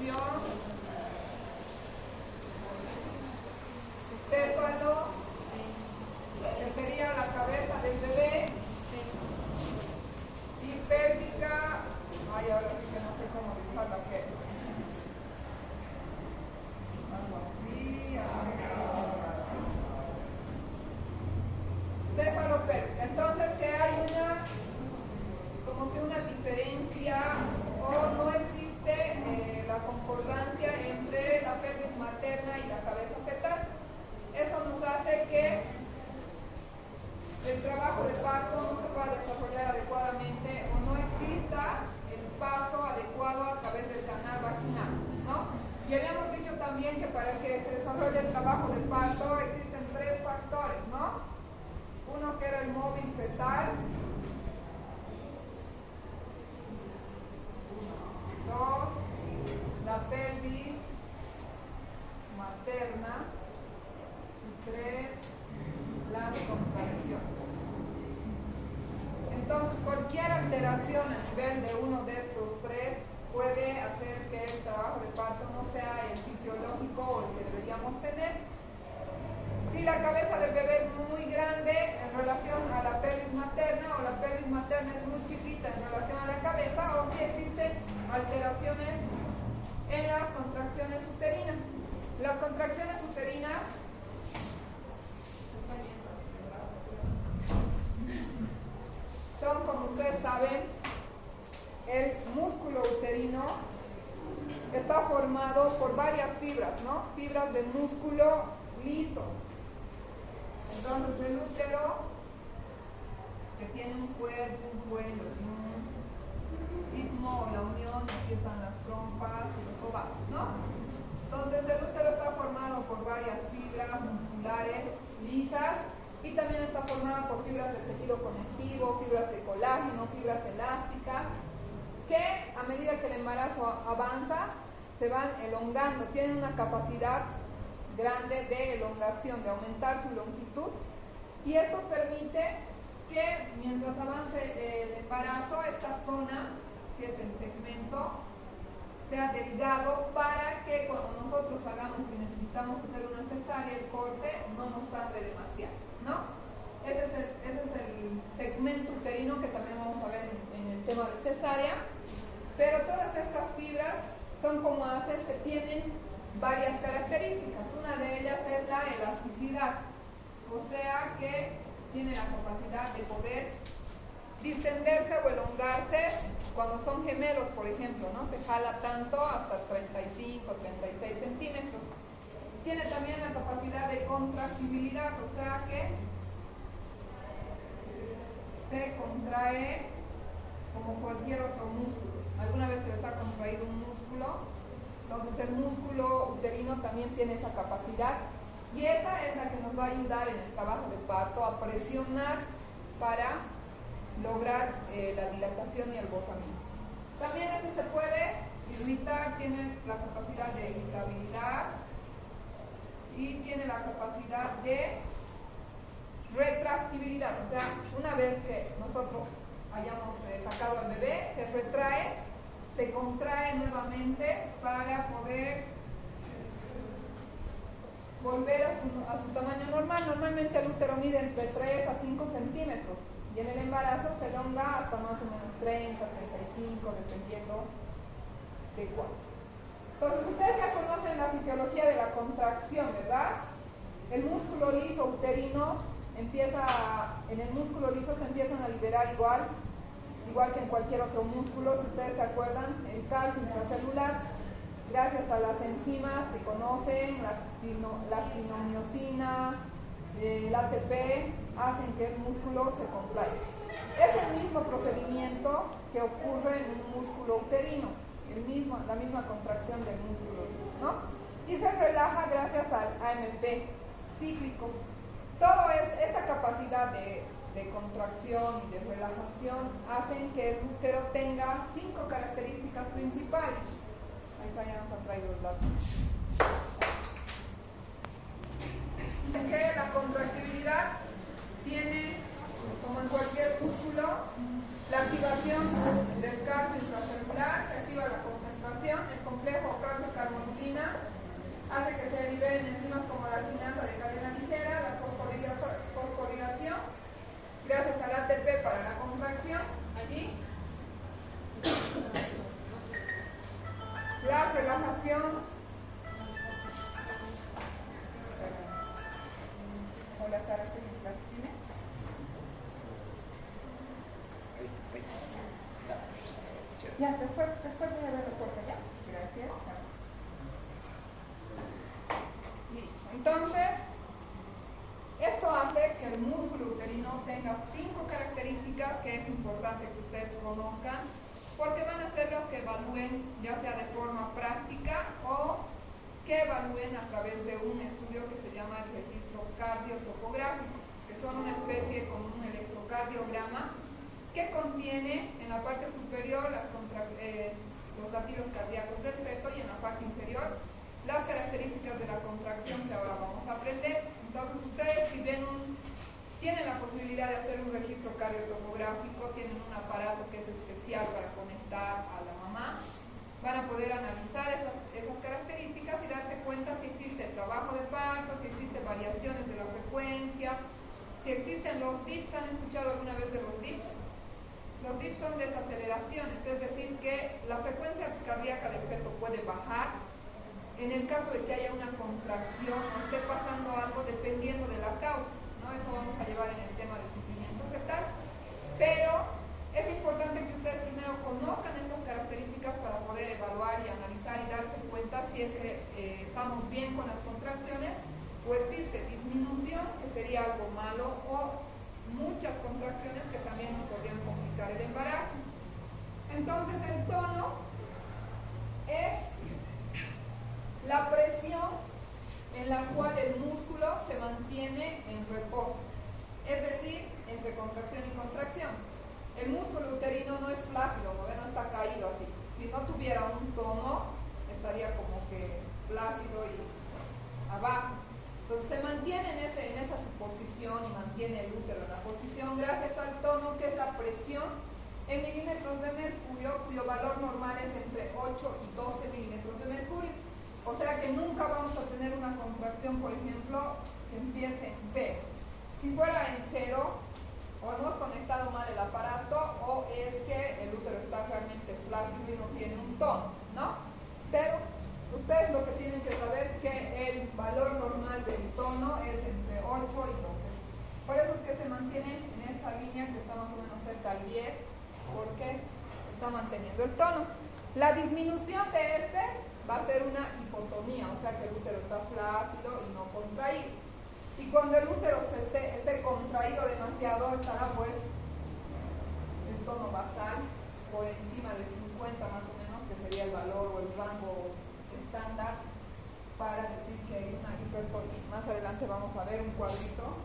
contracción, céfalo, que sería la cabeza del bebé, y pélvica, ay, ahora sí que no sé cómo dibujarla, que algo así, cefalopélvica. Entonces que hay como que una diferencia, o no existe la concordancia entre la pelvis materna y la cabeza fetal. Eso nos hace que el trabajo de parto no se pueda desarrollar adecuadamente, o no exista el paso adecuado a través del canal vaginal, ¿no? Y habíamos dicho también que para que se desarrolle el trabajo de parto existen 3 factores, ¿no? Uno que era el móvil fetal, 2, la pelvis materna, y 3, las contracciones. Entonces, cualquier alteración a nivel de uno de estos 3 puede hacer que el trabajo de parto no sea el fisiológico o el que deberíamos tener. Si la cabeza del bebé es muy grande en relación a la pelvis materna, o la pelvis materna es muy chiquita en relación a la cabeza, o si existen alteraciones en las contracciones uterinas. Las contracciones uterinas son, como ustedes saben, el músculo uterino está formado por varias fibras, ¿no? Fibras de músculo liso. Entonces el útero, que tiene un cuerpo, un cuello y un istmo o la unión, aquí están las trompas y los ovarios, ¿no? Entonces el útero está formado por varias fibras musculares lisas, y también está formada por fibras del tejido conectivo, fibras de colágeno, fibras elásticas, que a medida que el embarazo avanza se van elongando, tienen una capacidad grande de elongación, de aumentar su longitud, y esto permite que mientras avance el embarazo, esta zona, que es el segmento, sea delgado, para que cuando nosotros hagamos y necesitamos hacer una cesárea, el corte no nos sangre demasiado, ¿no? Ese es el segmento uterino, que también vamos a ver en el tema de cesárea. Pero todas estas fibras son como haces que tienen varias características. Una de ellas es la elasticidad, o sea que tiene la capacidad de poder distenderse o elongarse cuando son gemelos, por ejemplo, ¿no? Se jala tanto hasta 35, 36 centímetros. Tiene también la capacidad de contractibilidad, o sea que se contrae como cualquier otro músculo. ¿Alguna vez se les ha contraído un músculo? Entonces el músculo uterino también tiene esa capacidad, y esa es la que nos va a ayudar en el trabajo de parto a presionar para lograr la dilatación y el borramiento. También este se puede irritar, tiene la capacidad de irritabilidad y tiene la capacidad de retractibilidad, o sea, una vez que nosotros hayamos sacado al bebé, se retrae, se contrae nuevamente para poder volver a su tamaño normal. Normalmente el útero mide entre 3 a 5 centímetros, y en el embarazo se elonga hasta más o menos 30, 35, dependiendo de cuál. Entonces, ustedes ya conocen la fisiología de la contracción, ¿verdad? El músculo liso uterino en el músculo liso se empiezan a liberar igual que en cualquier otro músculo. Si ustedes se acuerdan, el calcio intracelular, gracias a las enzimas que conocen, la actinomiosina, el ATP, hacen que el músculo se contraiga. Es el mismo procedimiento que ocurre en un músculo uterino, la misma contracción del músculo liso, ¿no? Y se relaja gracias al AMP cíclico. Toda esta capacidad de contracción y de relajación hacen que el útero tenga 5 características principales. Ahí está, ya nos ha traído los datos. Que la contractibilidad tiene, como en cualquier músculo, la activación del calcio intracelular, se activa la concentración, el complejo calcio intervienen enzimas como la cinasa de cadena ligera, la fosforilación, gracias al ATP para la contracción, allí. La relajación. Hola Sara, ¿las tiene? Ya, después voy a ver el corte, ¿ya? Gracias, chao. Listo. Entonces, esto hace que el músculo uterino tenga 5 características que es importante que ustedes conozcan, porque van a ser las que evalúen, ya sea de forma práctica o que evalúen a través de un estudio que se llama el registro cardiotopográfico, que son una especie como un electrocardiograma que contiene en la parte superior los latidos cardíacos del feto y en la parte inferior las características de la contracción que ahora vamos a aprender. Entonces ustedes, si tienen la posibilidad de hacer un registro cardiotopográfico, tienen un aparato que es especial para conectar a la mamá, van a poder analizar esas características y darse cuenta si existe trabajo de parto, si existen variaciones de la frecuencia, si existen los dips. ¿Han escuchado alguna vez de los dips? Los dips son desaceleraciones, es decir, que la frecuencia cardíaca del feto puede bajar en el caso de que haya una contracción o esté pasando algo dependiendo de la causa, ¿no? Eso vamos a llevar en el tema de sufrimiento fetal, pero es importante que ustedes primero conozcan estas características para poder evaluar y analizar y darse cuenta si es que estamos bien con las contracciones o existe disminución, que sería algo malo, o muchas contracciones que también nos podrían complicar el embarazo. Entonces el tono es la presión en la cual el músculo se mantiene en reposo, es decir, entre contracción y contracción. El músculo uterino no es flácido, no está caído así. Si no tuviera un tono, estaría como que flácido y abajo. Entonces se mantiene en esa suposición y mantiene el útero en la posición gracias al tono, que es la presión en milímetros de mercurio, cuyo valor normal es entre 8 y 12 milímetros de mercurio. O sea que nunca vamos a tener una contracción, por ejemplo, que empiece en 0. Si fuera en 0, o hemos conectado mal el aparato, o es que el útero está realmente flácido y no tiene un tono, ¿no? Pero ustedes lo que tienen que saber es que el valor normal del tono es entre 8 y 12. Por eso es que se mantiene en esta línea que está más o menos cerca al 10, porque está manteniendo el tono. La disminución de este va a ser una hipotonía, o sea que el útero está flácido y no contraído. Y cuando el útero esté contraído demasiado, estará pues el tono basal por encima de 50 más o menos, que sería el valor o el rango estándar para decir que hay una hipertonía. Más adelante vamos a ver un cuadrito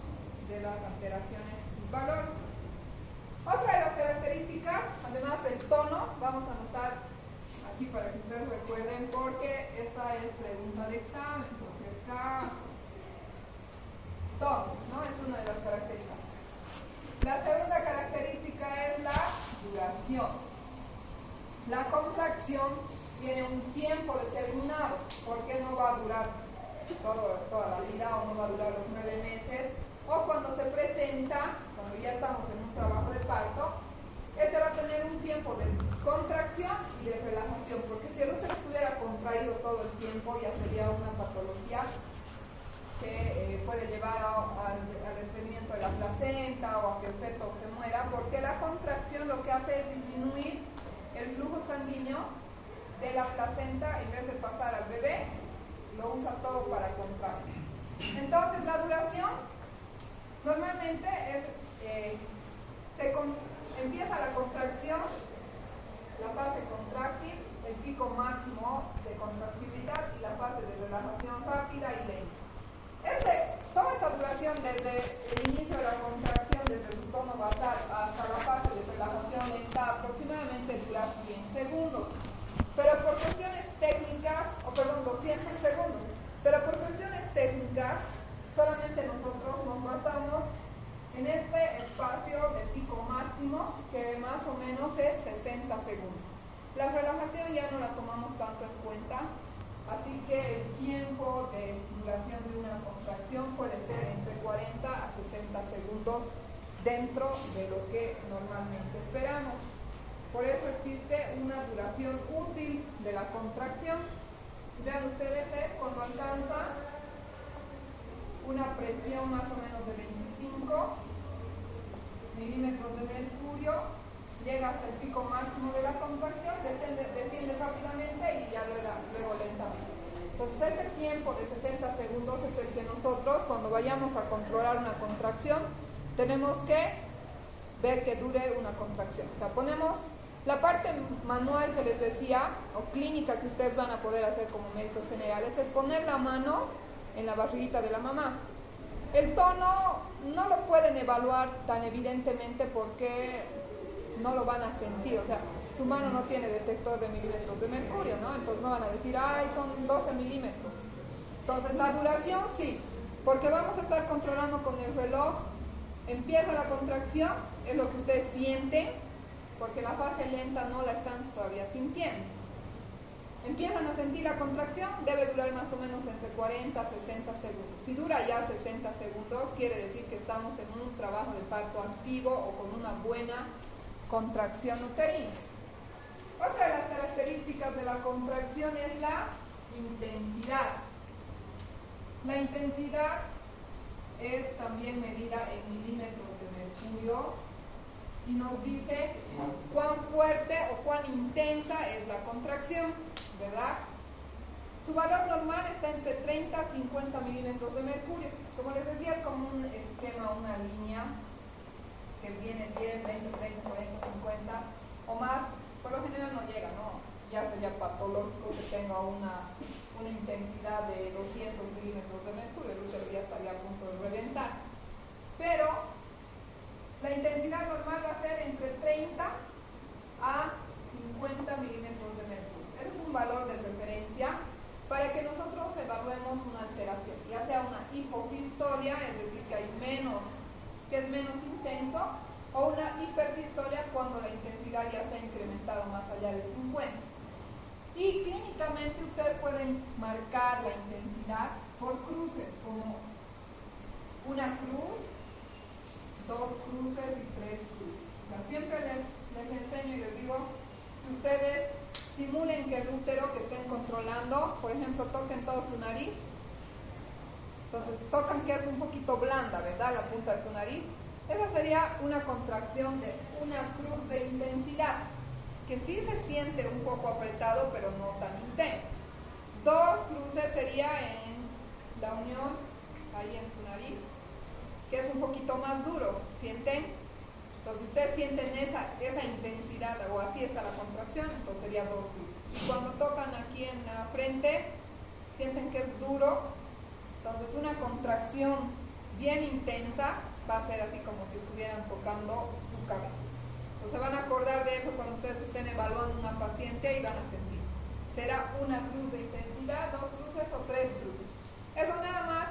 de las alteraciones y sus valores. Otra de las características, además del tono, vamos a anotar aquí para que ustedes recuerden, porque esta es pregunta de examen, por si acaso. Tono, ¿no? Es una de las características. La segunda característica es la duración. La contracción tiene un tiempo determinado, porque no va a durar toda la vida o no va a durar los 9 meses, o cuando se presenta, cuando ya estamos en un trabajo de parto, este va a tener un tiempo de contracción y de relajación, porque si el útero estuviera contraído todo el tiempo ya sería una patología que puede llevar al desprendimiento de la placenta o a que el feto se muera, porque la contracción lo que hace es disminuir el flujo sanguíneo de la placenta. En vez de pasar al bebé, lo usa todo para contraer. Entonces la duración normalmente es empieza la contracción, la fase contráctil, el pico máximo de contractividad y la fase de relajación rápida y lenta. Toda esta duración desde el inicio de la contracción, desde su tono basal hasta la fase de relajación lenta, aproximadamente dura 100 segundos. Pero por cuestiones técnicas, 200 segundos, pero por cuestiones técnicas, solamente nosotros nos basamos en este espacio de pico máximo, que más o menos es 60 segundos. La relajación ya no la tomamos tanto en cuenta, Así que el tiempo de duración de una contracción puede ser entre 40 a 60 segundos dentro de lo que normalmente esperamos. Por eso existe una duración útil de la contracción. Vean ustedes, es cuando alcanza una presión más o menos de 25 milímetros de mercurio, llega hasta el pico máximo de la contracción, desciende rápidamente y ya luego lentamente. Entonces este tiempo de 60 segundos es el que nosotros, cuando vayamos a controlar una contracción, tenemos que ver que dure una contracción. O sea, ponemos la parte manual que les decía, o clínica que ustedes van a poder hacer como médicos generales, es poner la mano en la barriguita de la mamá. El tono no lo pueden evaluar tan evidentemente porque no lo van a sentir, o sea, su mano no tiene detector de milímetros de mercurio, ¿no? Entonces no van a decir, ay, son 12 milímetros. Entonces la duración sí, porque vamos a estar controlando con el reloj, empieza la contracción, es lo que ustedes sienten, porque la fase lenta no la están todavía sintiendo. Empiezan a sentir la contracción, debe durar más o menos entre 40 a 60 segundos. Si dura ya 60 segundos, quiere decir que estamos en un trabajo de parto activo o con una buena contracción uterina. Otra de las características de la contracción es la intensidad. La intensidad es también medida en milímetros de mercurio y nos dice cuán fuerte o cuán intensa es la contracción, ¿verdad? Su valor normal está entre 30 a 50 milímetros de mercurio. Como les decía, es como un esquema, una línea que viene 10, 20, 30, 40, 50 o más. Por lo general no llega, ¿no? Ya sería patológico que tenga una intensidad de 200 milímetros de mercurio, el útero ya estaría a punto de reventar. Pero la intensidad normal va a ser entre 30 a 50 milímetros de mercurio. Ese es un valor de referencia para que nosotros evaluemos una alteración, ya sea una hiposistolia, es decir, que es menos intenso, o una hipersistolia cuando la intensidad ya se ha incrementado más allá de 50. Y clínicamente ustedes pueden marcar la intensidad por cruces, como una cruz, 2 cruces y 3 cruces. O sea, siempre les enseño y les digo que ustedes simulen que el útero que estén controlando, por ejemplo, toquen todo su nariz. Entonces tocan que es un poquito blanda, ¿verdad? La punta de su nariz. Esa sería una contracción de una cruz de intensidad, que sí se siente un poco apretado, pero no tan intenso. 2 cruces sería en la unión, ahí en su nariz, que es un poquito más duro, ¿sienten? Entonces, si ustedes sienten esa intensidad, o así está la contracción, entonces sería 2 cruces. Y cuando tocan aquí en la frente, sienten que es duro, entonces una contracción bien intensa va a ser así como si estuvieran tocando su cabeza. Entonces, se van a acordar de eso cuando ustedes estén evaluando una paciente y van a sentir. Será una cruz de intensidad, 2 cruces o 3 cruces. Eso nada más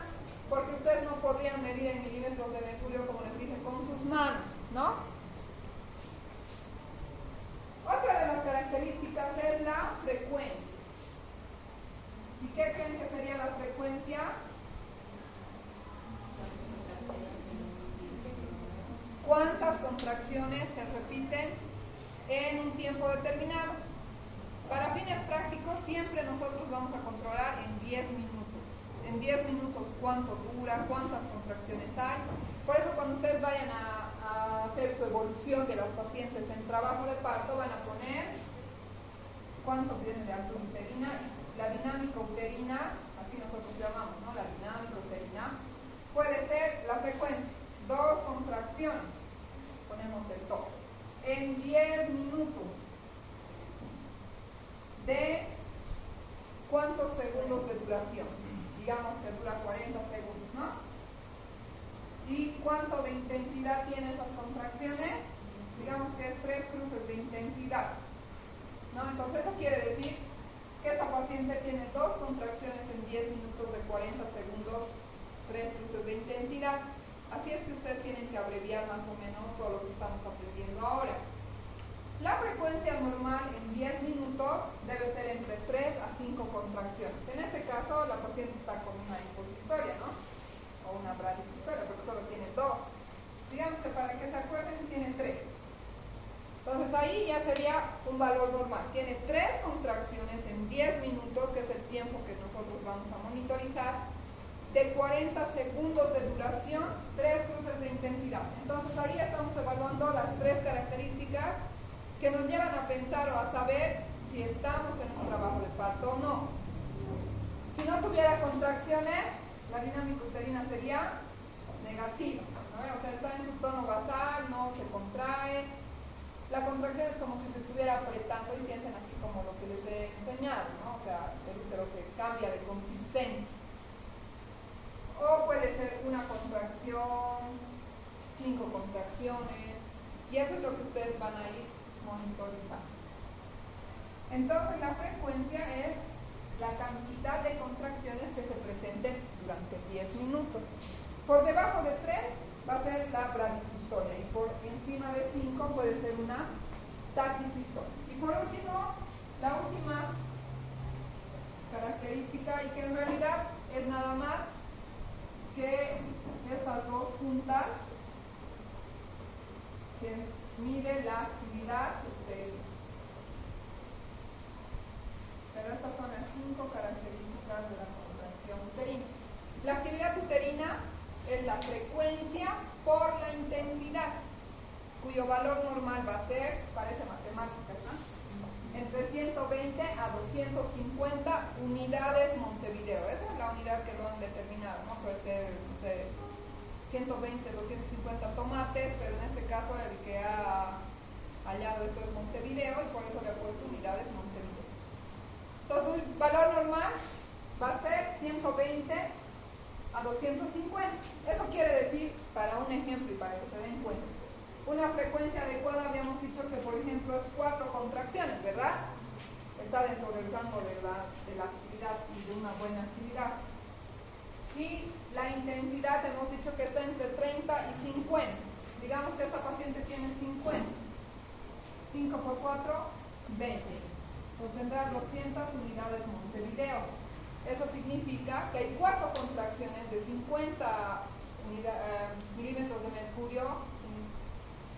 porque ustedes no podrían medir en milímetros de mercurio, como les dije, con sus manos, ¿no? Otra de las características es la frecuencia. ¿Y qué creen que sería la frecuencia? ¿Cuántas contracciones se repiten en un tiempo determinado? Para fines prácticos, siempre nosotros vamos a controlar en 10 minutos. En 10 minutos cuánto dura, cuántas contracciones hay. Por eso cuando ustedes vayan a hacer su evolución de las pacientes en trabajo de parto, van a poner cuánto tiene de altura uterina y la dinámica uterina, así nosotros llamamos, ¿no? La dinámica uterina puede ser la frecuencia, 2 contracciones, ponemos el toque, en 10 minutos de cuántos segundos de duración. Digamos que dura 40 segundos, ¿no? ¿Y cuánto de intensidad tiene esas contracciones? Digamos que es 3 cruces de intensidad, ¿no? Entonces eso quiere decir que esta paciente tiene 2 contracciones en 10 minutos de 40 segundos, 3 cruces de intensidad. Así es que ustedes tienen que abreviar más o menos todo lo que estamos aprendiendo ahora. La frecuencia normal en 10 minutos debe ser entre 3 a 5 contracciones. En este caso, la paciente está con una hiposistolia, ¿no? O una bradisistolia, porque solo tiene 2. Digamos que para que se acuerden, tiene 3. Entonces ahí ya sería un valor normal. Tiene 3 contracciones en 10 minutos, que es el tiempo que nosotros vamos a monitorizar, de 40 segundos de duración, 3 cruces de intensidad. Entonces ahí estamos evaluando las 3 características que nos llevan a pensar o a saber si estamos en un trabajo de parto o no. Si no tuviera contracciones, la dinámica uterina sería negativa, ¿no? O sea, está en su tono basal, no se contrae. La contracción es como si se estuviera apretando y sienten así como lo que les he enseñado, ¿no? O sea, el útero se cambia de consistencia. O puede ser una contracción, 5 contracciones, y eso es lo que ustedes van a ir monitorizando. Entonces la frecuencia es la cantidad de contracciones que se presenten durante 10 minutos. Por debajo de 3 va a ser la bradisistolia y por encima de 5 puede ser una taquisistolia. Y por último, la última característica, y que en realidad es nada más que estas dos juntas, que mide la actividad uterina. Pero estas son las 5 características de la contracción uterina. La actividad uterina es la frecuencia por la intensidad, cuyo valor normal va a ser, parece matemáticas, ¿no? Entre 120 a 250 unidades Montevideo. Esa es la unidad que lo han determinado, ¿no? Puede ser, no sé, 120, 250 tomates, pero en este caso el que ha hallado esto es Montevideo y por eso le ha puesto unidades Montevideo. Entonces el valor normal va a ser 120 a 250. Eso quiere decir, para un ejemplo y para que se den cuenta, una frecuencia adecuada habíamos dicho que por ejemplo es 4 contracciones, ¿verdad? Está dentro del rango de la actividad y de una buena actividad. Y la intensidad hemos dicho que está entre 30 y 50. Digamos que esta paciente tiene 50. 5 por 4, 20. Pues tendrá 200 unidades Montevideo. Eso significa que hay 4 contracciones de 50 milímetros de mercurio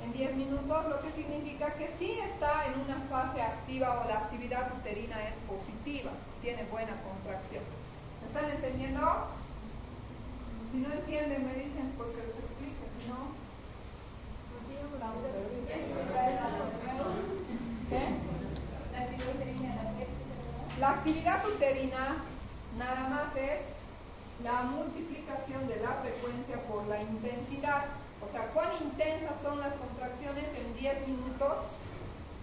en 10 minutos, lo que significa que sí está en una fase activa o la actividad uterina es positiva, tiene buena contracción. ¿Me están entendiendo? Si no entienden, me dicen, pues que les explique, si no... ¿Qué? La actividad uterina nada más es la multiplicación de la frecuencia por la intensidad. O sea, cuán intensas son las contracciones en 10 minutos,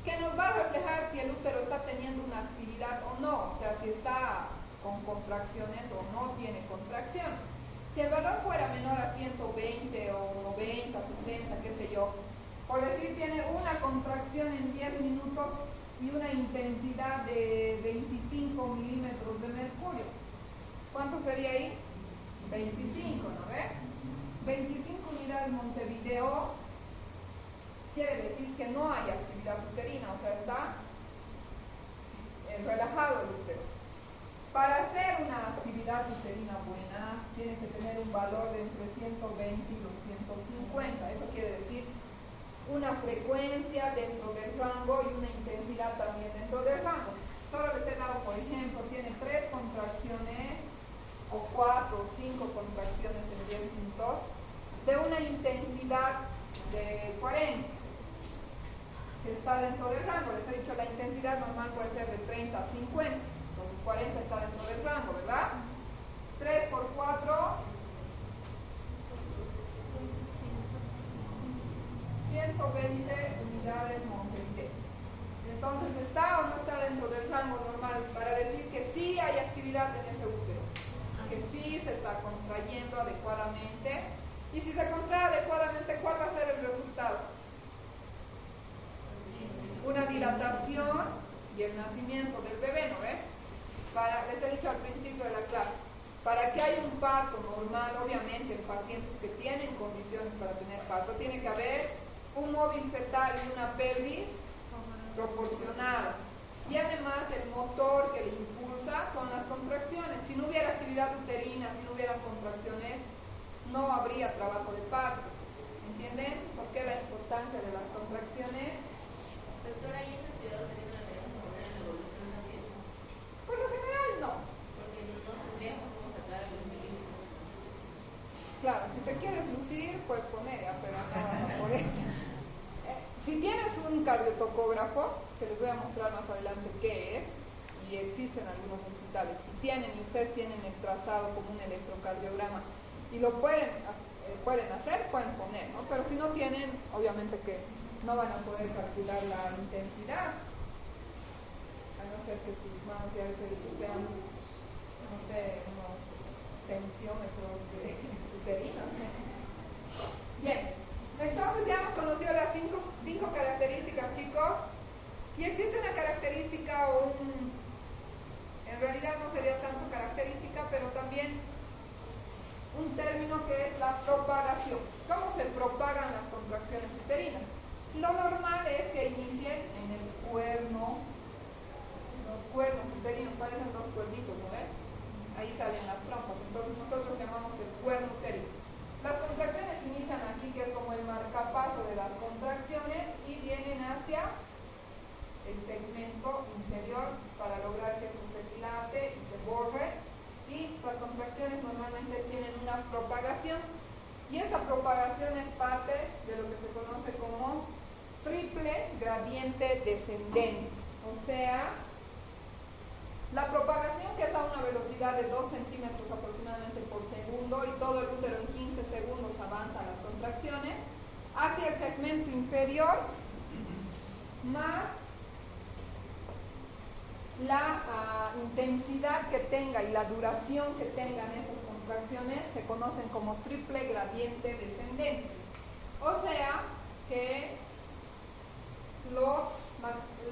que nos va a reflejar si el útero está teniendo una actividad o no, o sea, si está con contracciones o no tiene contracciones. Si el valor fuera menor a 120 o 90, 60, qué sé yo, por decir tiene una contracción en 10 minutos y una intensidad de 25 milímetros de mercurio. ¿Cuánto sería ahí? 25, ¿no ve? 25 unidades Montevideo quiere decir que no hay actividad uterina, o sea, está relajado el útero. Para hacer una actividad uterina buena, tiene que tener un valor de entre 120 y 250. Eso quiere decir una frecuencia dentro del rango y una intensidad también dentro del rango. Solo les he dado, por ejemplo, tiene 3 contracciones o 4 o 5 contracciones en 10 minutos de una intensidad de 40, que está dentro del rango. Les he dicho, la intensidad normal puede ser de 30 a 50, entonces 40 está dentro del rango, ¿verdad? 3 por 4, 120 unidades Montevideo. Entonces, ¿está o no está dentro del rango normal? Para decir que sí hay actividad en ese útero, que sí se está contrayendo adecuadamente. Y si se contrae adecuadamente, ¿cuál va a ser el resultado? Una dilatación y el nacimiento del bebé, ¿no ve? Les he dicho al principio de la clase, para que haya un parto normal, obviamente en pacientes que tienen condiciones para tener parto, tiene que haber un móvil fetal y una pelvis proporcionadas. Y además el motor que le impulsa son las contracciones. Si no hubiera actividad uterina, si no hubieran contracciones, no habría trabajo de parto. ¿Entienden? ¿Por qué la importancia de las contracciones? Doctora, ¿y esa actividad uterina la tenemos que poner en la evolución también? Por lo general no. Porque no tendríamos cómo sacar los milímetros. Claro, si te quieres lucir, puedes poner, ya, pero no vas a poder. Si tienes un cardiotocógrafo, que les voy a mostrar más adelante qué es, y existen algunos hospitales, si tienen y ustedes tienen el trazado como un electrocardiograma y lo pueden hacer, pueden poner, ¿no? Pero si no tienen, obviamente que no van a poder calcular la intensidad, a no ser que sus manos ya les he dicho sean, no sé, unos tensiómetros uterinos. Bien, entonces ya hemos conocido las cinco características, chicos, y existe una característica en realidad no sería tanto característica, pero también un término que es la propagación. ¿Cómo se propagan las contracciones uterinas? Lo normal es que inicien en el cuerno, los cuernos uterinos parecen dos cuernitos, ¿no ven? Ahí salen las trompas, entonces nosotros llamamos el cuerno uterino. Las contracciones inician aquí, que es como el marcapaso de las contracciones, y vienen hacia el segmento inferior para lograr que esto se dilate y se borre. Y las contracciones normalmente tienen una propagación, y esta propagación es parte de lo que se conoce como triple gradiente descendente. O sea, la propagación, que es a una velocidad de 2 centímetros aproximadamente por segundo, y todo el útero en 15 segundos avanza las contracciones hacia el segmento inferior, más la intensidad que tenga y la duración que tengan estas contracciones se conocen como triple gradiente descendente. O sea que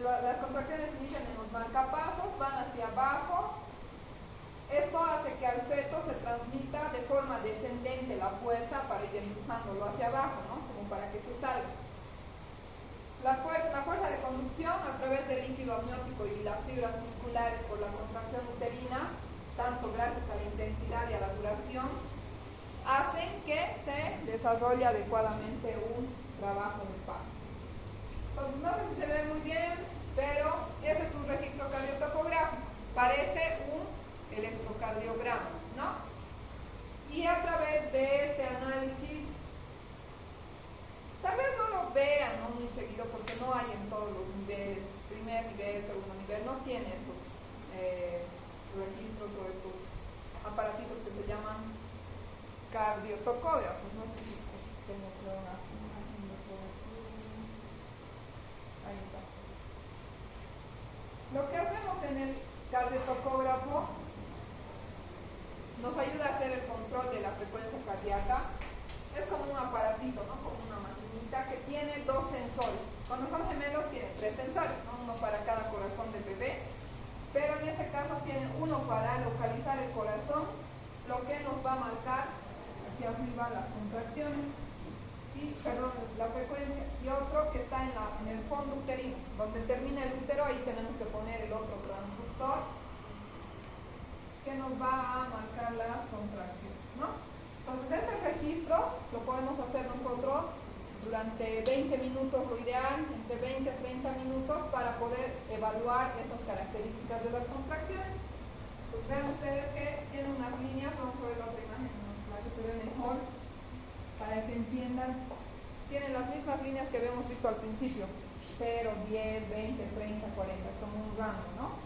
las contracciones inician en los marcapasos, van hacia abajo. Esto hace que al feto se transmita de forma descendente la fuerza para ir empujándolo hacia abajo, ¿no? Como para que se salga. La fuerza de conducción a través del líquido amniótico y las fibras musculares por la contracción uterina, tanto gracias a la intensidad y a la duración, hacen que se desarrolle adecuadamente un trabajo de parto. Entonces, no sé si se ve muy bien, pero ese es un registro cardiotocográfico. Parece un electrocardiograma, ¿no? Y a través de este análisis, tal vez no lo vean, ¿no?, muy seguido, porque no hay en todos los niveles, primer nivel, segundo nivel, no tiene estos registros o estos aparatitos que se llaman cardiotocógrafos. No sé si tengo una imagen de por aquí. Ahí está. Lo que hacemos en el cardiotocógrafo nos ayuda a hacer el control de la frecuencia cardíaca. Es como un aparatito, ¿no?, como una maquinita que tiene dos sensores. Cuando son gemelos tiene tres sensores, ¿no?, uno para cada corazón del bebé, pero en este caso tiene uno para localizar el corazón, lo que nos va a marcar aquí arriba las contracciones, la frecuencia, y otro que está en el fondo uterino, donde termina el útero. Ahí tenemos que poner el otro transductor que nos va a marcar las contracciones, ¿no? Entonces, este registro lo podemos hacer nosotros durante 20 minutos, lo ideal, entre 20 a 30 minutos, para poder evaluar estas características de las contracciones. Pues vean ustedes que tiene unas líneas, vamos a ver la otra imagen, para que se ve mejor, para que entiendan. Tienen las mismas líneas que habíamos visto al principio, 0, 10, 20, 30, 40, es como un rango, ¿no?,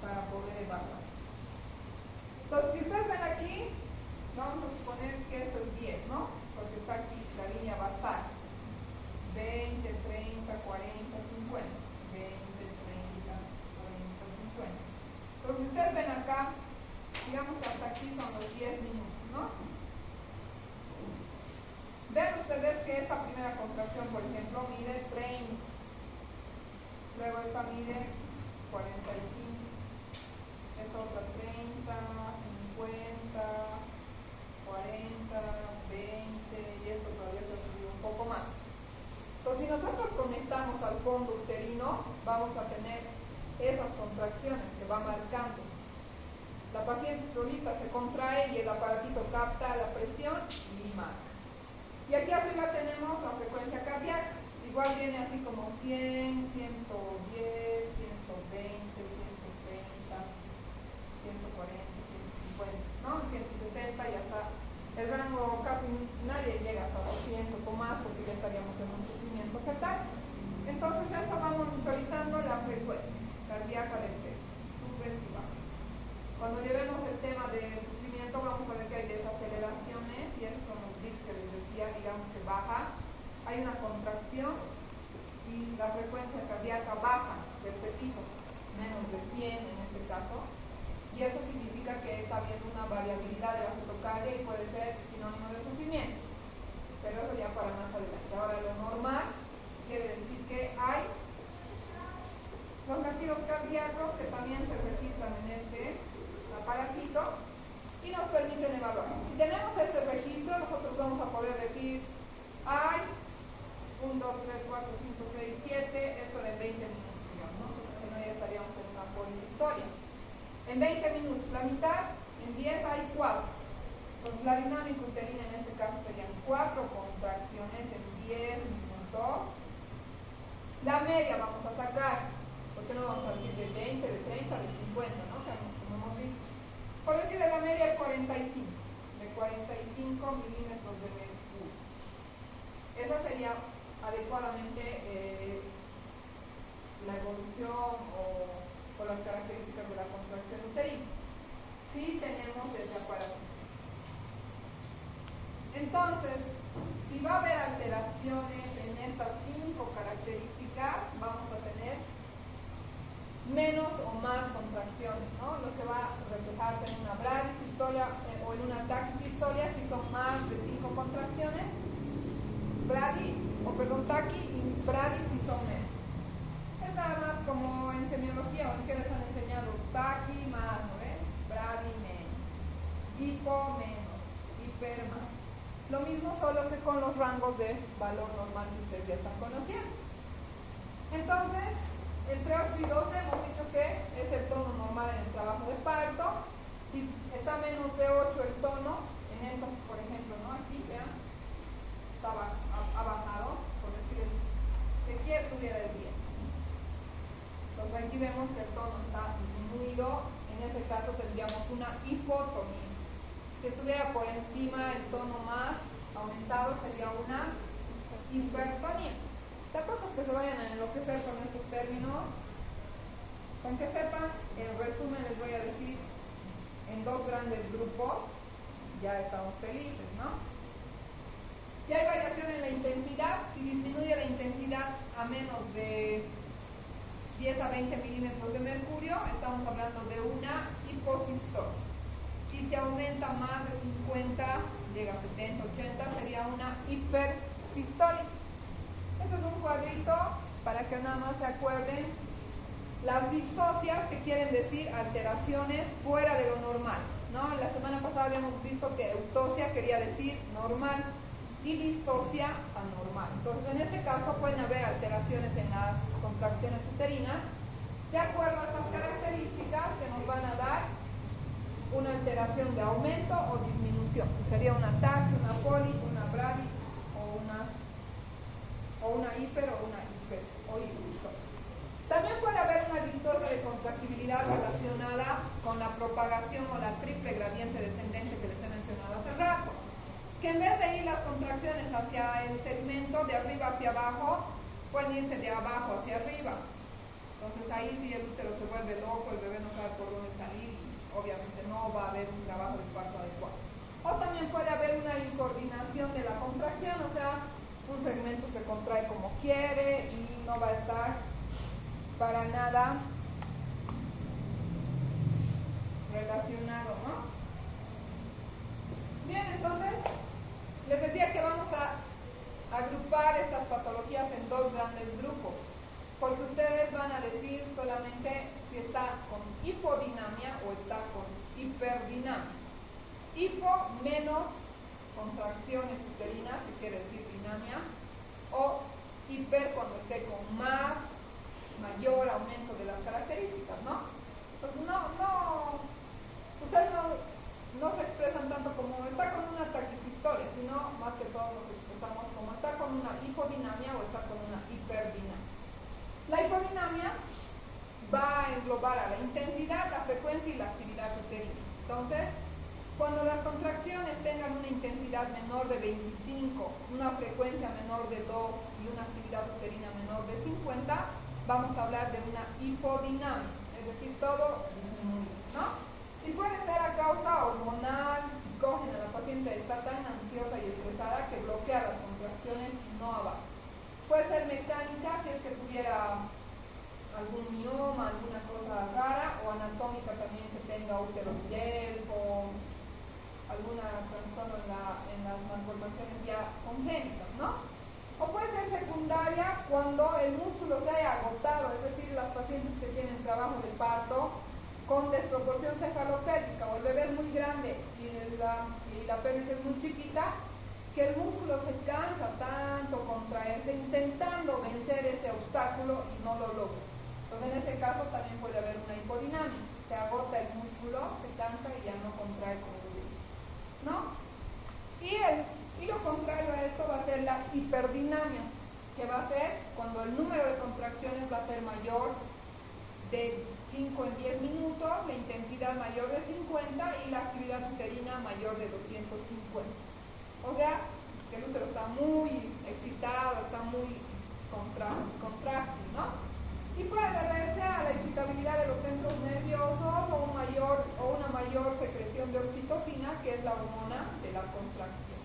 para poder evaluar. Entonces, si ustedes ven aquí, vamos a suponer que esto es 10, ¿no?, porque está aquí la línea basal. 20, 30, 40, 50. 20, 30, 40, 50. Entonces, si ustedes ven acá, digamos que hasta aquí son los 10 minutos, ¿no? Vean ustedes que esta primera contracción, por ejemplo, mide 30. Luego esta mide 45. Esta otra 30, 50, 40, 20, y esto todavía se ha subido un poco más. Entonces, si nosotros conectamos al fondo uterino, contracciones que va marcando. La paciente solita se contrae y el aparatito capta la presión y marca. Y aquí arriba tenemos la frecuencia cardíaca. Igual viene así como 100, 110, 120, 130, 140, 150, ¿no? 160 y hasta el rango casi nadie llega hasta 200 o más porque ya estaríamos en un sufrimiento fetal. Entonces esto va monitorizando la frecuencia cardíaca del feto, sube y baja. Cuando llevemos el tema de sufrimiento vamos a ver que hay desaceleraciones y esos son los bits que les decía, digamos que baja. Hay una contracción y la frecuencia cardíaca baja del fetito, menos de 100 en este caso, y eso significa que está habiendo una variabilidad de la fotocardia y puede ser sinónimo de sufrimiento, pero eso ya para más adelante. Ahora lo normal quiere decir que hay los latidos cardíacos que también se registran en este aparatito y nos permiten evaluar. Si tenemos este registro, nosotros vamos a poder decir, hay 1, 2, 3, 4, 5, 6, 7, esto en 20 minutos, digamos, ¿no? Porque si no ya estaríamos en una polishistoria. En 20 minutos, la mitad, en 10 hay 4. Entonces la dinámica uterina en este caso serían 4 contracciones en 10 minutos. La media vamos a sacar, porque no vamos a decir de 20, de 30, de 50, ¿no? Como hemos visto. Por decirle la media es 45, de 45 milímetros de mercurio. Esa sería adecuadamente la evolución o las características de la contracción uterina. Si tenemos ese aparato. Entonces, si va a haber alteraciones en estas 5 características, vamos a tener menos o más contracciones, ¿no? Lo que va a reflejarse en una bradisistolia o en una taquisistolia si son más de 5 contracciones. Taqui y bradi si son menos. Es nada más como en semiología o en que les han enseñado taqui más, ¿no ven? Bradi menos, hipo menos, hiper más. Lo mismo solo que con los rangos de valor normal que ustedes ya están conociendo. Entonces, entre 8 y 12 hemos dicho que es el tono normal en el trabajo de parto. Si está menos de 8 el tono, en estas, por ejemplo, ¿no? Aquí, vean, ha bajado, por decir que aquí estuviera el 10. Entonces aquí vemos que el tono está disminuido, en ese caso tendríamos una hipotonía. Si estuviera por encima el tono más aumentado sería una hipertonía. Tampoco es que se vayan a enloquecer con estos términos, con que sepan, en resumen les voy a decir, en 2 grandes grupos ya estamos felices, ¿no? Si hay variación en la intensidad, si disminuye la intensidad a menos de 10 a 20 milímetros de mercurio, estamos hablando de una hiposistolia. Y si aumenta más de 50, llega a 70, 80, sería una hipersistolia. Este es un cuadrito para que nada más se acuerden las distocias, que quieren decir alteraciones fuera de lo normal, ¿no? La semana pasada habíamos visto que eutosia quería decir normal y distosia anormal. Entonces, en este caso pueden haber alteraciones en las contracciones uterinas de acuerdo a estas características que nos van a dar una alteración de aumento o disminución. Sería una taqui, una poli, una bradi o una hiper o una hiper o hiperdistosia. También puede haber una distosia de contractibilidad relacionada con la propagación o la triple gradiente descendente que les he mencionado hace rato, que en vez de ir las contracciones hacia el segmento de arriba hacia abajo, pueden irse de abajo hacia arriba. Entonces ahí sí el útero se vuelve loco, el bebé no sabe por dónde salir y obviamente no va a haber un trabajo de parto adecuado. O también puede haber una incoordinación de la contracción, o sea, un segmento se contrae como quiere y no va a estar para nada relacionado, ¿no? Bien, entonces les decía que vamos a agrupar estas patologías en 2 grandes grupos, porque ustedes van a decir solamente si está con hipodinamia o está con hiperdinamia. Hipo menos contracciones uterinas, que quiere decir dinamia, o hiper cuando esté con más mayor aumento de las características, ¿no? Pues ustedes no se expresan tanto como está con una taquisistolia, sino más que todo nos expresamos como está con una hipodinamia o está con una hiperdinamia. La hipodinamia va a englobar a la intensidad, la frecuencia y la actividad uterina. Entonces, cuando las contracciones tengan una intensidad menor de 25, una frecuencia menor de 2 y una actividad uterina menor de 50, vamos a hablar de una hipodinamia, es decir, todo disminuido, ¿no? Y puede ser a causa hormonal, psicógena, la paciente está tan ansiosa y estresada que bloquea las contracciones y no avanza. Puede ser mecánica si es que tuviera algún mioma, alguna cosa rara, o anatómica también que tenga útero delfo, alguna trastorno en las malformaciones ya congénitas, ¿no? O puede ser secundaria cuando el músculo se haya agotado, es decir, las pacientes que tienen trabajo de parto con desproporción cefalopélvica, o el bebé es muy grande y la pelvis es muy chiquita, que el músculo se cansa tanto contraerse intentando vencer ese obstáculo y no lo logra. Entonces en ese caso también puede haber una hipodinamia, se agota el músculo, se cansa y ya no contrae como debería, ¿no? Y lo contrario a esto va a ser la hiperdinamia, que va a ser cuando el número de contracciones va a ser mayor de 5 en 10 minutos, la intensidad mayor de 50 y la actividad uterina mayor de 250. O sea, que el útero está muy excitado, está muy contráctil, ¿no? Y puede deberse a la excitabilidad de los centros nerviosos o una mayor secreción de oxitocina, que es la hormona de la contracción.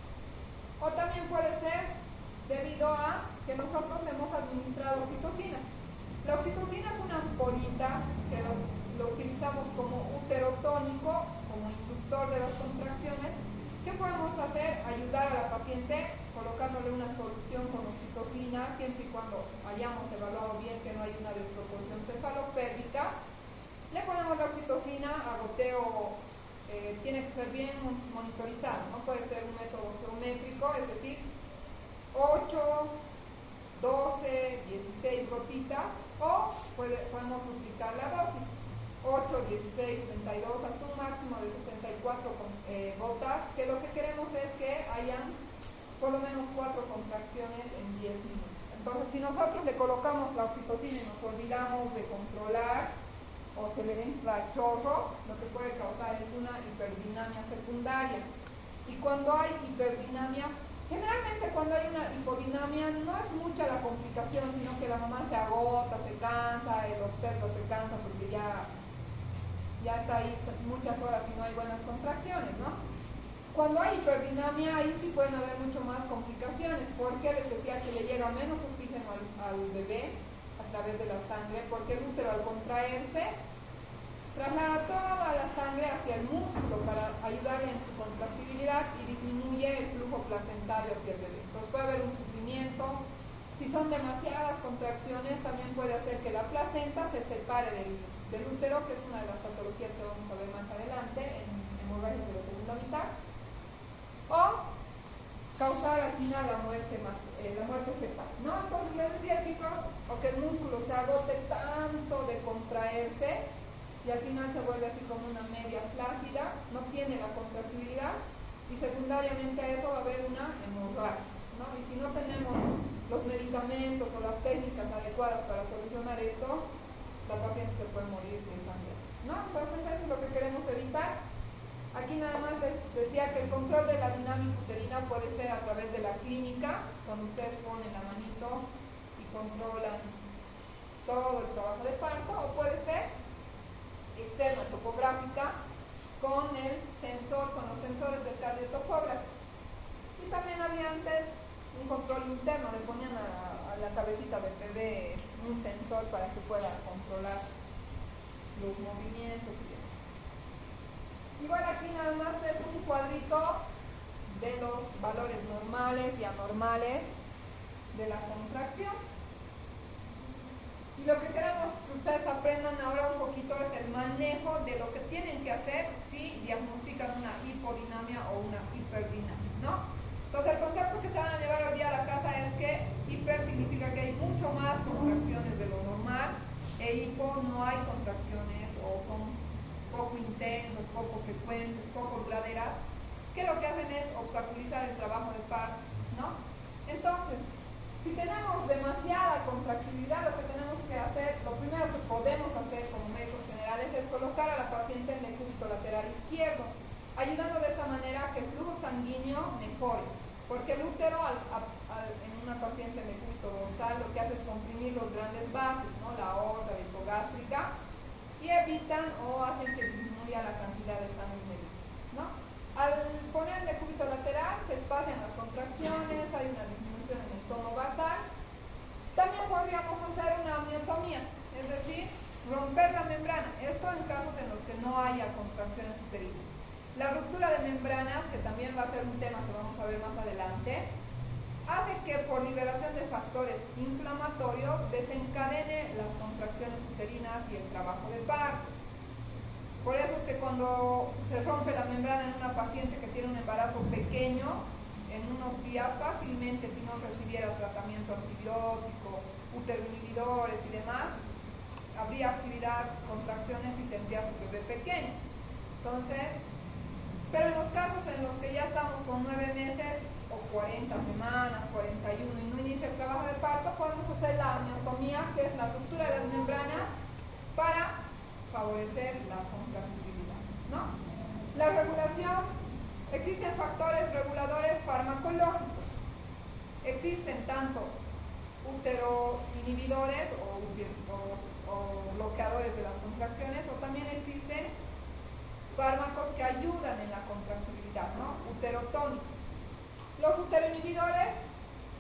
O también puede ser debido a que nosotros hemos administrado oxitocina. La oxitocina es una ampollita que lo utilizamos como uterotónico, como inductor de las contracciones. ¿Qué podemos hacer? Ayudar a la paciente colocándole una solución con oxitocina, siempre y cuando hayamos evaluado bien que no hay una desproporción cefalopélvica. Le ponemos la oxitocina a goteo, tiene que ser bien monitorizado, no puede ser un método geométrico, es decir, 8, 12, 16 gotitas, o podemos duplicar la dosis, 8, 16, 32, hasta un máximo de 64 gotas, que lo que queremos es que hayan por lo menos 4 contracciones en 10 minutos. Entonces, si nosotros le colocamos la oxitocina y nos olvidamos de controlar, o se le entra chorro, lo que puede causar es una hiperdinamia secundaria. Y cuando hay hiperdinamia, generalmente cuando hay una hipodinamia no es mucha la complicación, sino que la mamá se agota, se cansa, el obstetra se cansa porque ya está ahí muchas horas y no hay buenas contracciones, ¿no? Cuando hay hiperdinamia, ahí sí pueden haber mucho más complicaciones, porque les decía que le llega menos oxígeno al bebé a través de la sangre, porque el útero al contraerse traslada toda la sangre hacia el músculo para ayudarle en su contractibilidad y disminuye el flujo placentario hacia el bebé. Entonces puede haber un sufrimiento. Si son demasiadas contracciones, también puede hacer que la placenta se separe del útero, que es una de las patologías que vamos a ver más adelante en hemorragias de la segunda mitad, o causar al final la muerte fetal, ¿no? Entonces les decía, chicos, o que el músculo se agote tanto de contraerse y al final se vuelve así como una media flácida, no tiene la contractibilidad, y secundariamente a eso va a haber una hemorragia, ¿no? Y si no tenemos los medicamentos o las técnicas adecuadas para solucionar esto, la paciente se puede morir de sangre, ¿no? Entonces eso es lo que queremos evitar. Aquí nada más les decía que el control de la dinámica uterina puede ser a través de la clínica, cuando ustedes ponen la manito y controlan todo el trabajo de parto, o puede ser externa, topográfica, con los sensores del cardiotopógrafo. Y también había antes un control interno, le ponían a la cabecita del bebé un sensor para que pueda controlar los movimientos y demás. Igual aquí nada más es un cuadrito de los valores normales y anormales de la contracción. Y lo que queremos que ustedes aprendan ahora un poquito es el manejo de lo que tienen que hacer si diagnostican una hipodinamia o una hiperdinamia, ¿no? Entonces el concepto que se van a llevar hoy día a la casa es que hiper significa que hay mucho más contracciones de lo normal, contracciones o son poco intensas, poco frecuentes, poco duraderas, que lo que hacen es obstaculizar el trabajo de parto, ¿no? Entonces, si tenemos demasiada contractibilidad, lo que tenemos que hacer, lo primero que podemos hacer como médicos generales es colocar a la paciente en decúbito lateral izquierdo, ayudando de esta manera a que el flujo sanguíneo mejore, porque el útero en una paciente en decúbito dorsal lo que hace es comprimir los grandes vasos, ¿no? La aorta, la hipogástrica, y evitan o hacen que disminuya la cantidad de sangre en el útero, ¿no? Al poner el decúbito lateral se espacian las contracciones, hay una disminución en el tono basal. También podríamos hacer una amniotomía, es decir, romper la membrana, esto en casos en los que no haya contracciones uterinas. La ruptura de membranas, que también va a ser un tema que vamos a ver más adelante, hace que por liberación de factores inflamatorios desencadene las contracciones uterinas y el trabajo de parto. Por eso es que cuando se rompe la membrana en una paciente que tiene un embarazo pequeño, en unos días fácilmente, si no recibiera tratamiento antibiótico, uteroinhibidores y demás, habría actividad, contracciones y tendría su bebé pequeño. Entonces, pero en los casos en los que ya estamos con 9 meses o 40 semanas, 41 y no inicia el trabajo de parto, podemos hacer la amniotomía, que es la ruptura de las membranas para favorecer la contractibilidad, ¿no? La regulación, existen factores reguladores farmacológicos, existen tanto uteroinhibidores o bloqueadores de las contracciones, o también existen fármacos que ayudan en la contractibilidad, ¿no? Uterotónicos. Los uteroinhibidores,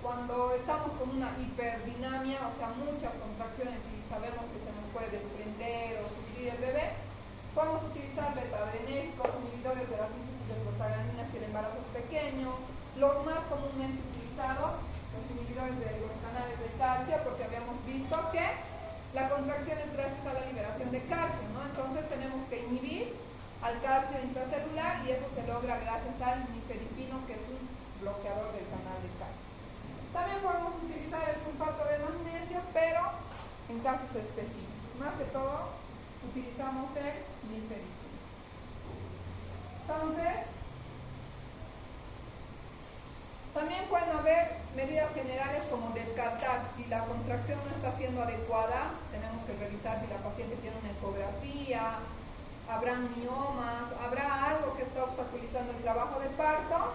cuando estamos con una hiperdinamia, o sea, muchas contracciones y sabemos que se nos puede desprender o sufrir el bebé, podemos utilizar beta-adrenérgicos, inhibidores de la síntesis de prostaglandinas si el embarazo es pequeño, los más comúnmente utilizados, los inhibidores de los canales de calcio, porque habíamos visto que la contracción es gracias a la liberación de calcio, ¿no? Entonces tenemos que inhibir al calcio intracelular y eso se logra gracias al nifedipino, que es un bloqueador del canal de calcio. También podemos utilizar el sulfato de magnesio, pero en casos específicos. Más que todo, utilizamos el nifedipino. Entonces, también pueden haber medidas generales como descartar si la contracción no está siendo adecuada. Tenemos que revisar si la paciente tiene una ecografía, habrá miomas, habrá algo que está obstaculizando el trabajo de parto.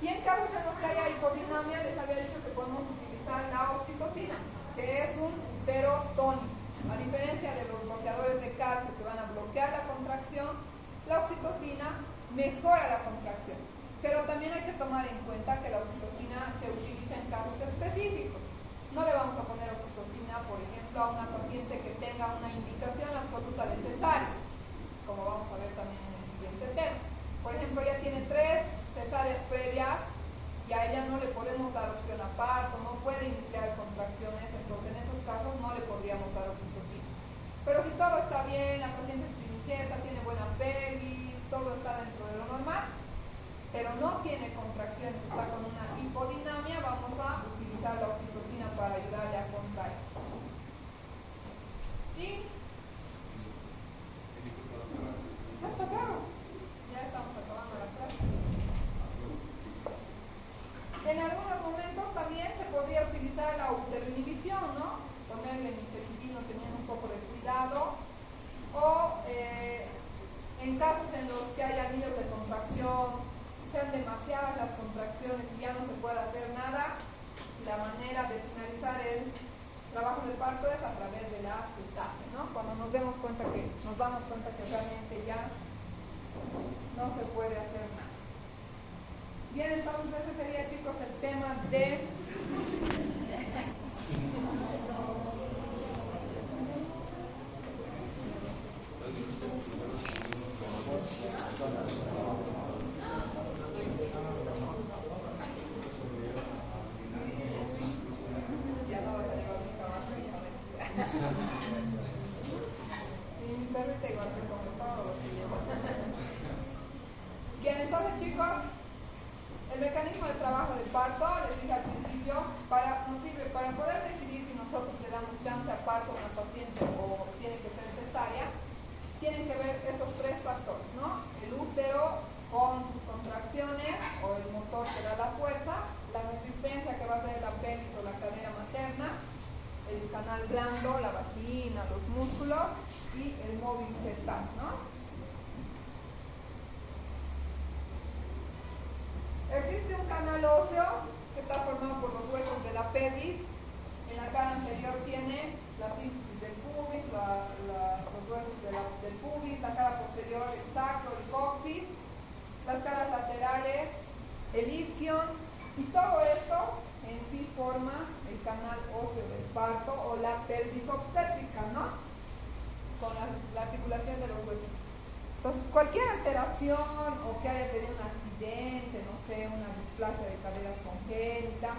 Y en casos en los que haya hipodinamia, les había dicho que podemos utilizar la oxitocina, que es un uterotónico. A diferencia de los bloqueadores de calcio que van a bloquear la contracción, la oxitocina mejora la contracción. Pero también hay que tomar en cuenta que la oxitocina se utiliza en casos específicos. No le vamos a poner oxitocina, por ejemplo, a una paciente que tenga una indicación absoluta de cesárea, como vamos a ver también en el siguiente tema. Por ejemplo, ella tiene 3 cesáreas previas y a ella no le podemos dar opción a parto, no puede iniciar contracciones, entonces en esos casos no le podríamos dar oxitocina. Pero si todo está bien, la paciente es primigesta, tiene buena pelvis, todo está dentro de lo normal, pero no tiene contracciones, está con una hipodinamia, vamos a utilizar la oxitocina para ayudarle a contraer. Y ¿qué ha pasado? Ya estamos acabando la clase. En algunos momentos también se podría utilizar la uteroinhibición, ¿no? Ponerle nifedipino teniendo un poco de cuidado, o en casos en los que haya anillos de contracción, sean demasiadas las contracciones y ya no se puede hacer nada, la manera de finalizar el trabajo de parto es a través de la cesárea, ¿no? Cuando nos damos cuenta que realmente ya no se puede hacer nada. Bien, entonces ese sería, chicos, el tema de ya no vas a llevar mi trabajo, sí, mi perrita igual se come todo lo que lleva. Bien, entonces, chicos, el mecanismo de trabajo de parto, les dije al principio, nos sirve para poder decidir si nosotros le damos chance a parto a una paciente o tiene que ser cesárea. las caras laterales, el isquion, y todo esto en sí forma el canal óseo del parto o la pelvis obstétrica, ¿no? Con la articulación de los huesitos. Entonces, cualquier alteración o que haya tenido un accidente, no sé, una displasia de caderas congénita,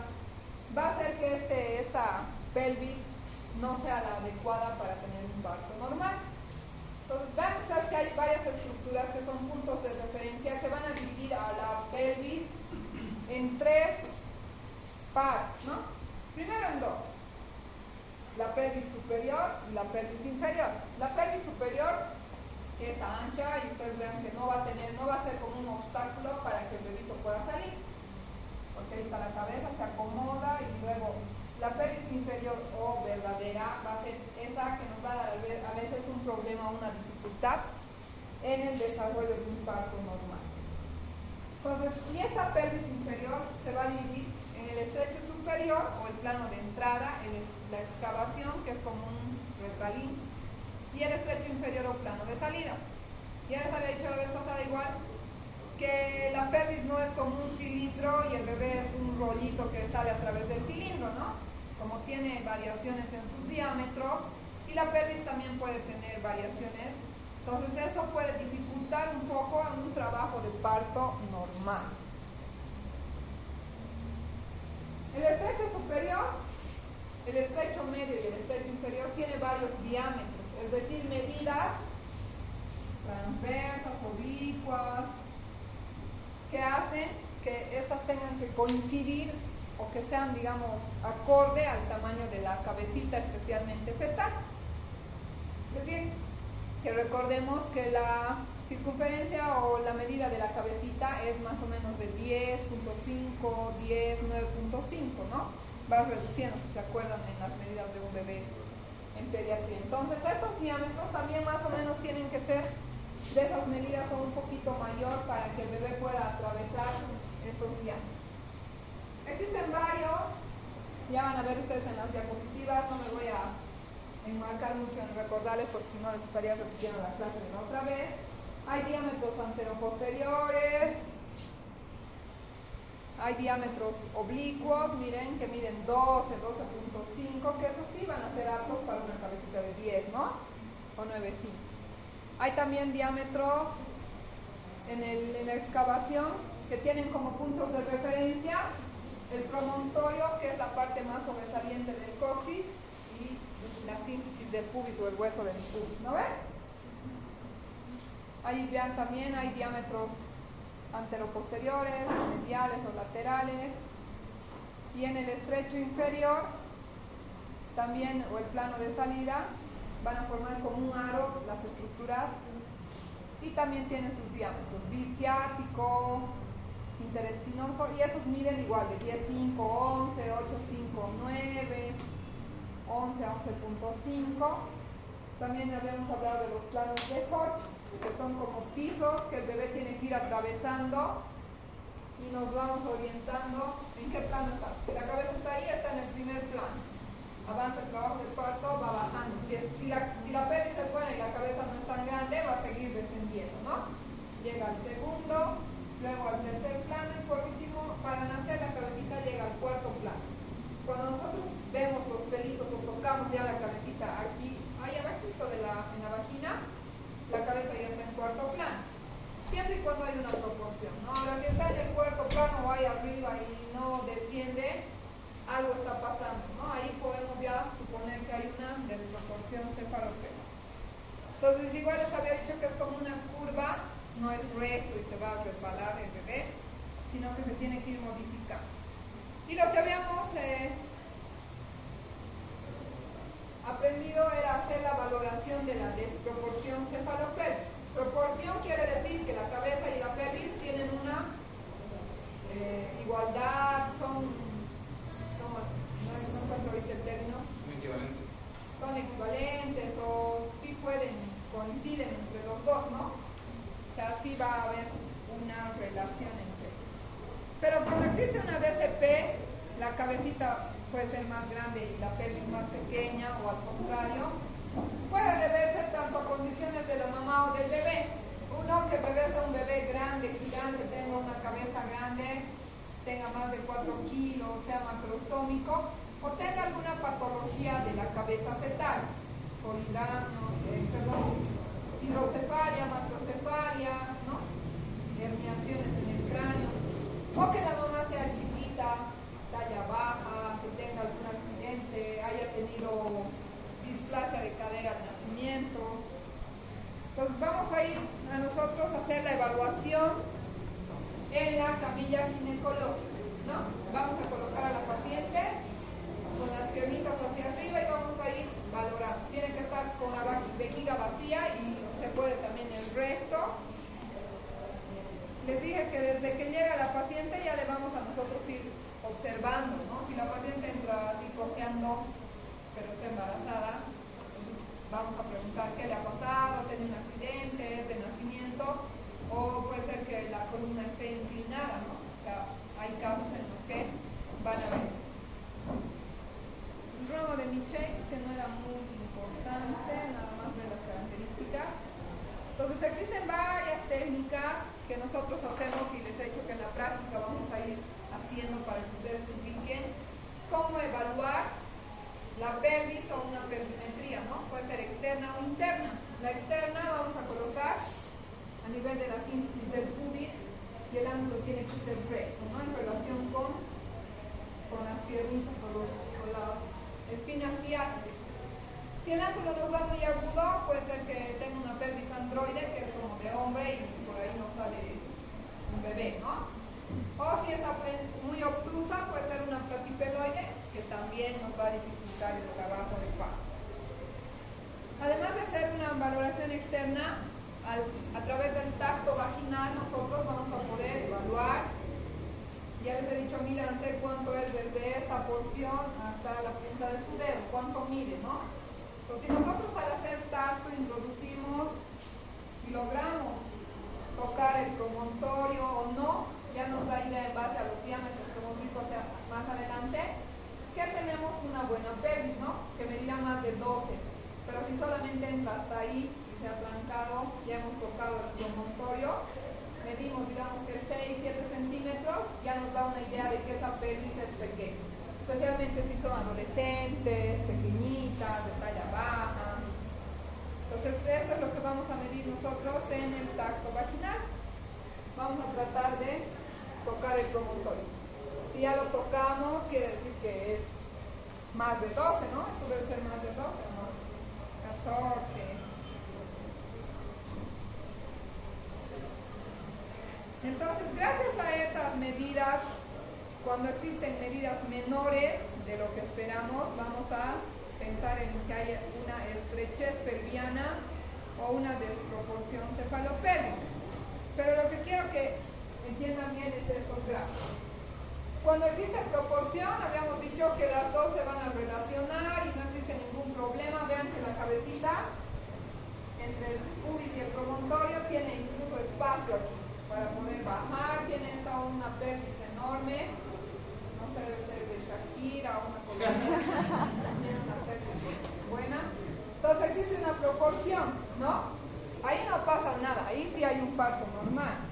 va a hacer que esta pelvis no sea la adecuada para tener un parto normal. Entonces, vean ustedes que hay varias estructuras que son puntos de referencia que van a dividir a la pelvis en tres partes, ¿no? Primero en dos. La pelvis superior y la pelvis inferior. La pelvis superior es ancha y ustedes vean que no va a ser como un obstáculo para que el bebito pueda salir, porque ahí está la cabeza, se acomoda, y luego la pelvis inferior o verdadera va a ser esa que nos va a dar a veces un problema, una dificultad en el desarrollo de un parto normal. Entonces, y esta pelvis inferior se va a dividir en el estrecho superior o el plano de entrada, la excavación, que es como un resbalín, y el estrecho inferior o plano de salida. Ya les había dicho la vez pasada igual que la pelvis no es como un cilindro y el bebé es un rollito que sale a través del cilindro, ¿no? Como tiene variaciones en sus diámetros, y la pelvis también puede tener variaciones, entonces eso puede dificultar un poco un trabajo de parto normal. El estrecho superior, el estrecho medio y el estrecho inferior tiene varios diámetros, es decir, medidas transversas, oblicuas, que hacen que estas tengan que coincidir o que sean, digamos, acorde al tamaño de la cabecita, especialmente fetal. Es decir, que recordemos que la circunferencia o la medida de la cabecita es más o menos de 10.5, 10, 9.5, ¿no? Va reduciendo, si se acuerdan, en las medidas de un bebé en pediatría. Entonces, estos diámetros también más o menos tienen que ser de esas medidas o un poquito mayor para que el bebé pueda atravesar estos diámetros. Existen varios, ya van a ver ustedes en las diapositivas, no me voy a enmarcar mucho en recordarles porque si no les estaría repitiendo la clase de la otra vez. Hay diámetros anteroposteriores, hay diámetros oblicuos, miren, que miden 12, 12.5, que esos sí van a ser aptos para una cabecita de 10, ¿no? O 9, sí. Hay también diámetros en la excavación que tienen como puntos de referencia el promontorio, que es la parte más sobresaliente del coxis, y la sínfisis del pubis o el hueso del pubis, ¿no ven? Ahí vean también hay diámetros anteroposteriores, mediales o laterales, y en el estrecho inferior también, o el plano de salida, van a formar como un aro las estructuras, y también tienen sus diámetros bisciático, interespinoso, y esos miden igual de 10.5, 11, 8.5, 9, 11 a 11.5. También habíamos hablado de los planos de Hodge, que son como pisos que el bebé tiene que ir atravesando, y nos vamos orientando en qué plano está. Si la cabeza está ahí, está en el primer plano. Avanza el trabajo de parto, va bajando. Si la pelvis es buena y la cabeza no es tan grande, va a seguir descendiendo, ¿no? Llega al segundo, luego al tercer plano, y por último, para nacer la cabecita llega al cuarto plano. Cuando nosotros vemos los pelitos o tocamos ya la cabecita aquí, ahí abajito en la vagina, la cabeza ya está en cuarto plano. Siempre y cuando hay una proporción, ¿no? Ahora, si está en el cuarto plano o ahí arriba y no desciende, algo está pasando, ¿no? Ahí podemos ya suponer que hay una desproporción cefalopetal. Entonces, igual les había dicho que es como una curva, no es recto y se va a resbalar el bebé, sino que se tiene que ir modificando. Y lo que habíamos aprendido era hacer la valoración de la desproporción cefalopélvica. Proporción quiere decir que la cabeza y la pelvis tienen una igualdad, no encuentro ahorita el término. Son equivalentes o sí coinciden entre los dos, ¿no? O sea, sí va a haber una relación entre ellos. Pero cuando existe una DCP, la cabecita puede ser más grande y la pelvis más pequeña, o al contrario, puede deberse tanto a condiciones de la mamá o del bebé. Uno, que el bebé sea un bebé bebé grande, gigante, tenga una cabeza grande, tenga más de 4 kilos, sea macrosómico, o tenga alguna patología de la cabeza fetal, hidrocefalia, macrocefalia, ¿no? Herniaciones en el cráneo, o que la mamá sea chiquita, talla baja, que tenga algún accidente, haya tenido displasia de cadera al nacimiento. Entonces vamos a ir a nosotros a hacer la evaluación en la camilla ginecológica, ¿no? Vamos a colocar a la paciente con las piernitas hacia arriba y vamos a ir valorando. Tiene que estar con la vejiga vacía y se puede también el recto. Les dije que desde que llega la paciente ya le vamos a nosotros ir observando, ¿no? Si la paciente entra así cojeando, pero está embarazada, vamos a preguntar qué le ha pasado, tiene un accidente, es de nacimiento, o puede ser que la columna esté inclinada, ¿no? O sea, hay casos en los que van a ver. El ramo de Michels, que no era muy importante, nada más ver las características. Entonces existen varias técnicas que nosotros hacemos y les he dicho que en la práctica vamos a ir haciendo para que ustedes se ubiquen cómo evaluar la pelvis o una pelvimetría, ¿no? Puede ser externa o interna. La externa vamos a colocar a nivel de la sínfisis del pubis y el ángulo tiene que ser recto, ¿no? En relación con las piernitas o las espinas ciáticas. Si el ángulo nos va muy agudo, puede ser que tenga una pelvis androide, que es como de hombre y por ahí nos sale un bebé, ¿no? O si es muy obtusa, puede ser una platipeloide, que también nos va a dificultar el trabajo del parto. Además de hacer una valoración externa, a través del tacto vaginal nosotros vamos a poder evaluar. Ya les he dicho, mídanse cuánto es desde esta porción hasta la punta de su dedo, cuánto mide, ¿no? Entonces, si nosotros al hacer tacto introducimos y logramos tocar el promontorio o no, ya nos da idea en base a los diámetros que hemos visto más adelante, que tenemos una buena pelvis, ¿no? Que medirá más de 12. Pero si solamente entra hasta ahí y se ha trancado, ya hemos tocado el promontorio, medimos digamos que 6-7 centímetros, ya nos da una idea de que esa pelvis es pequeña. Especialmente si son adolescentes, pequeñitas, de talla baja. Entonces esto es lo que vamos a medir nosotros en el tacto vaginal. Vamos a tratar de tocar el promontorio. Si ya lo tocamos, quiere decir que es más de 12, ¿no? Esto debe ser más de 12, ¿no? 14. Entonces, gracias a esas medidas, cuando existen medidas menores de lo que esperamos, vamos a pensar en que haya una estrechez pelviana o una desproporción cefalopélvica. Pero lo que quiero que entiendan bien es estos gráficos. Cuando existe proporción, habíamos dicho que las dos se van a relacionar y no existe ningún problema. Vean que la cabecita entre el pubis y el promontorio tiene incluso espacio aquí para poder bajar. Tiene esta una pelvis enorme. No sé, debe ser de Shakira o una colombiana. Tiene una pelvis buena. Entonces existe una proporción, ¿no? Ahí no pasa nada, ahí sí hay un parto normal.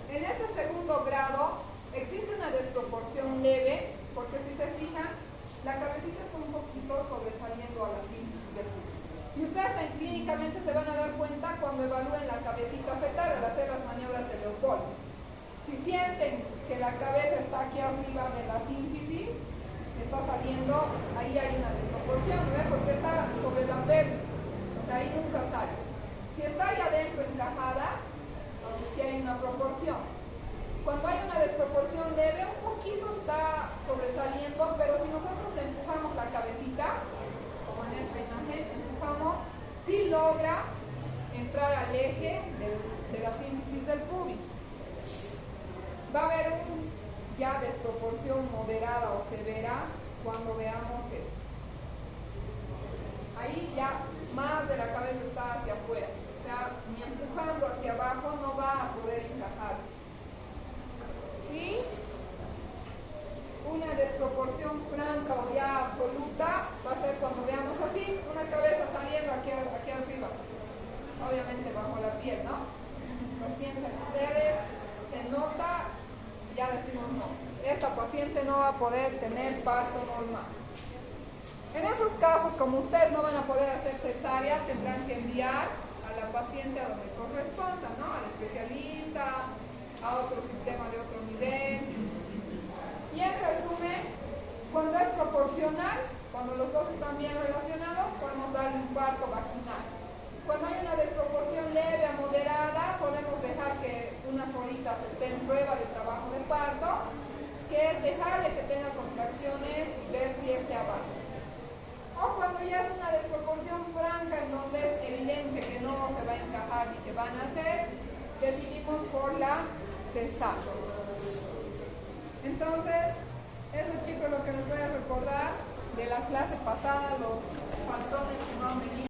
En este segundo grado existe una desproporción leve, porque si se fijan, la cabecita está un poquito sobresaliendo a la sínfisis del pubis. Y ustedes clínicamente se van a dar cuenta cuando evalúen la cabecita fetal al hacer las maniobras de Leopold. Si sienten que la cabeza está aquí arriba de la sínfisis, se está saliendo, ahí hay una desproporción, ¿no? Porque está sobre la pelvis, o sea, ahí nunca sale. Si está ahí adentro encajada, entonces sí hay una proporción. Cuando hay una desproporción leve, un poquito está sobresaliendo, pero si nosotros empujamos la cabecita, como en esta imagen, empujamos, sí logra entrar al eje de la sínfisis del pubis. Va a haber ya desproporción moderada o severa cuando veamos esto. Ahí ya más de la cabeza está hacia afuera, o sea, ni empujando hacia abajo no va a poder encajarse. Y una desproporción franca o ya absoluta va a ser cuando veamos así, una cabeza saliendo aquí arriba. obviamente bajo la piel, ¿no? Lo sienten ustedes, se nota, ya decimos no, esta paciente no va a poder tener parto normal. En esos casos, como ustedes no van a poder hacer cesárea, tendrán que enviar a la paciente a donde corresponda, ¿no? Al especialista, a otro sistema de otro nivel. Y en resumen, cuando es proporcional, cuando los dos están bien relacionados, podemos darle un parto vaginal. Cuando hay una desproporción leve a moderada, podemos dejar que unas horitas esté en prueba de trabajo de parto, que es dejarle que tenga contracciones y ver si este avanza. O cuando ya es una desproporción franca en donde es evidente que no se va a encajar ni que van a hacer, decidimos por la cesárea. Entonces, eso, chicos, lo que les voy a recordar de la clase pasada, los faltones que no han venido.